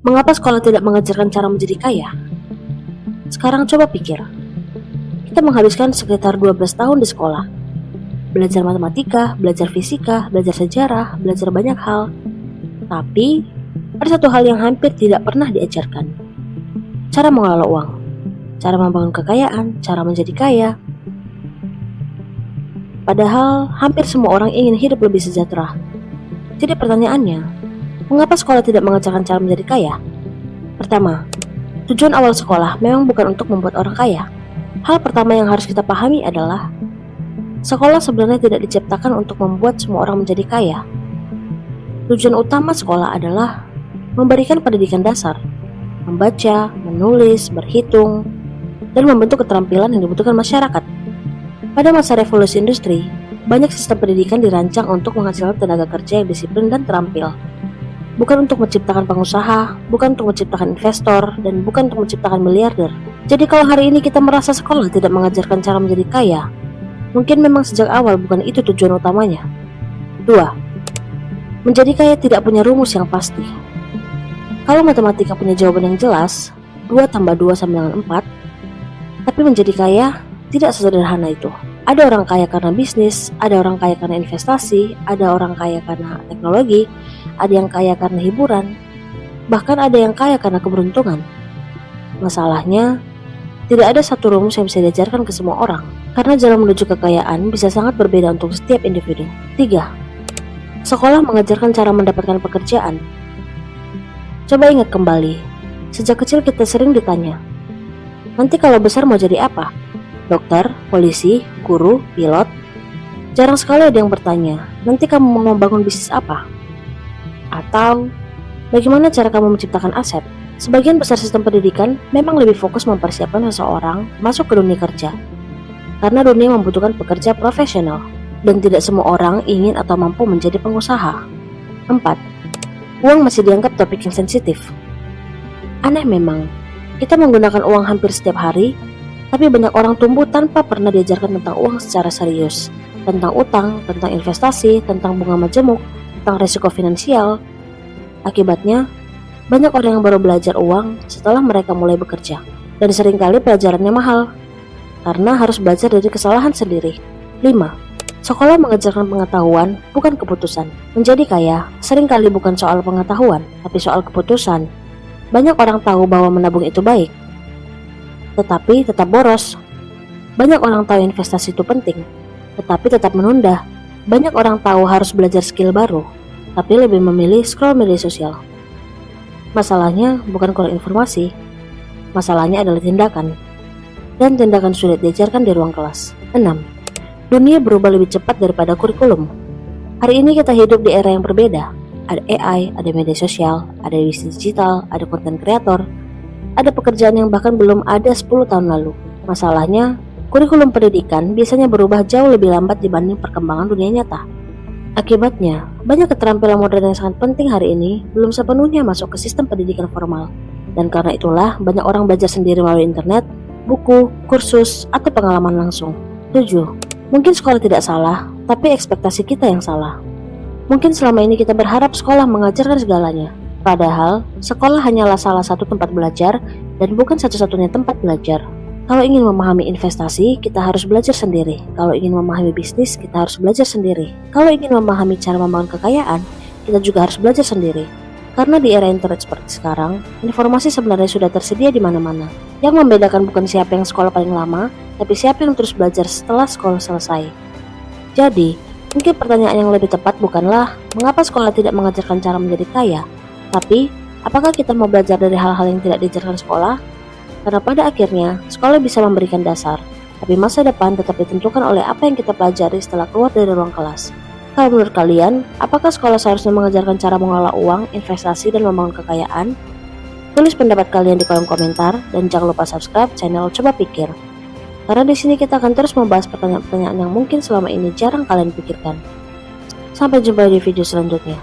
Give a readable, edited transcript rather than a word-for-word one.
Mengapa sekolah tidak mengajarkan cara menjadi kaya? Sekarang coba pikir. Kita menghabiskan sekitar 12 tahun di sekolah. Belajar matematika, belajar fisika, belajar sejarah, belajar banyak hal. Tapi, ada satu hal yang hampir tidak pernah diajarkan. Cara mengelola uang, cara membangun kekayaan, cara menjadi kaya. Padahal, hampir semua orang ingin hidup lebih sejahtera. Jadi pertanyaannya, mengapa sekolah tidak mengajarkan cara menjadi kaya? Pertama, tujuan awal sekolah memang bukan untuk membuat orang kaya. Hal pertama yang harus kita pahami adalah sekolah sebenarnya tidak diciptakan untuk membuat semua orang menjadi kaya. Tujuan utama sekolah adalah memberikan pendidikan dasar, membaca, menulis, berhitung, dan membentuk keterampilan yang dibutuhkan masyarakat. Pada masa revolusi industri, banyak sistem pendidikan dirancang untuk menghasilkan tenaga kerja yang disiplin dan terampil. Bukan untuk menciptakan pengusaha, bukan untuk menciptakan investor, dan bukan untuk menciptakan miliarder. Jadi kalau hari ini kita merasa sekolah tidak mengajarkan cara menjadi kaya, mungkin memang sejak awal bukan itu tujuan utamanya. 2. Menjadi kaya tidak punya rumus yang pasti. Kalau matematika punya jawaban yang jelas, 2 tambah 2 sama dengan 4, tapi menjadi kaya tidak sesederhana itu. Ada orang kaya karena bisnis, ada orang kaya karena investasi, ada orang kaya karena teknologi, ada yang kaya karena hiburan, bahkan ada yang kaya karena keberuntungan. Masalahnya, tidak ada satu rumus yang bisa diajarkan ke semua orang, karena jalan menuju kekayaan bisa sangat berbeda untuk setiap individu. 3. Sekolah mengajarkan cara mendapatkan pekerjaan. Coba ingat kembali, sejak kecil kita sering ditanya, nanti kalau besar mau jadi apa? Dokter, polisi, guru, pilot. Jarang sekali ada yang bertanya, nanti kamu mau membangun bisnis apa? Atau, bagaimana cara kamu menciptakan aset? Sebagian besar sistem pendidikan memang lebih fokus mempersiapkan seseorang masuk ke dunia kerja. Karena dunia membutuhkan pekerja profesional, dan tidak semua orang ingin atau mampu menjadi pengusaha. 4. Uang masih dianggap topik yang sensitif. Aneh memang, kita menggunakan uang hampir setiap hari, tapi banyak orang tumbuh tanpa pernah diajarkan tentang uang secara serius, tentang utang, tentang investasi, tentang bunga majemuk, tentang risiko finansial. Akibatnya, banyak orang yang baru belajar uang setelah mereka mulai bekerja, dan seringkali pelajarannya mahal, karena harus belajar dari kesalahan sendiri. 5. Sekolah mengajarkan pengetahuan, bukan keputusan. Menjadi kaya, seringkali bukan soal pengetahuan, tapi soal keputusan. Banyak orang tahu bahwa menabung itu baik, tetapi tetap boros. Banyak orang tahu investasi itu penting, tetapi tetap menunda. Banyak orang tahu harus belajar skill baru, tapi lebih memilih scroll media sosial. Masalahnya bukan kurang informasi, masalahnya adalah tindakan. Dan tindakan sulit diajarkan di ruang kelas. 6. Dunia berubah lebih cepat daripada kurikulum. Hari ini kita hidup di era yang berbeda. Ada AI, ada media sosial, ada bisnis digital, ada konten kreator, ada pekerjaan yang bahkan belum ada 10 tahun lalu. Masalahnya, kurikulum pendidikan biasanya berubah jauh lebih lambat dibanding perkembangan dunia nyata. Akibatnya, banyak keterampilan modern yang sangat penting hari ini belum sepenuhnya masuk ke sistem pendidikan formal. Dan karena itulah, banyak orang belajar sendiri melalui internet, buku, kursus, atau pengalaman langsung. 7. Mungkin sekolah tidak salah, tapi ekspektasi kita yang salah. Mungkin selama ini kita berharap sekolah mengajarkan segalanya. Padahal, sekolah hanyalah salah satu tempat belajar dan bukan satu-satunya tempat belajar. Kalau ingin memahami investasi, kita harus belajar sendiri. Kalau ingin memahami bisnis, kita harus belajar sendiri. Kalau ingin memahami cara membangun kekayaan, kita juga harus belajar sendiri. Karena di era internet seperti sekarang, informasi sebenarnya sudah tersedia di mana-mana. Yang membedakan bukan siapa yang sekolah paling lama, tapi siapa yang terus belajar setelah sekolah selesai. Jadi, mungkin pertanyaan yang lebih tepat bukanlah mengapa sekolah tidak mengajarkan cara menjadi kaya, tapi, apakah kita mau belajar dari hal-hal yang tidak diajarkan sekolah? Karena pada akhirnya, sekolah bisa memberikan dasar, tapi masa depan tetap ditentukan oleh apa yang kita pelajari setelah keluar dari ruang kelas. Kalau menurut kalian, apakah sekolah seharusnya mengajarkan cara mengelola uang, investasi, dan membangun kekayaan? Tulis pendapat kalian di kolom komentar, dan jangan lupa subscribe channel Coba Pikir. Karena di sini kita akan terus membahas pertanyaan-pertanyaan yang mungkin selama ini jarang kalian pikirkan. Sampai jumpa di video selanjutnya.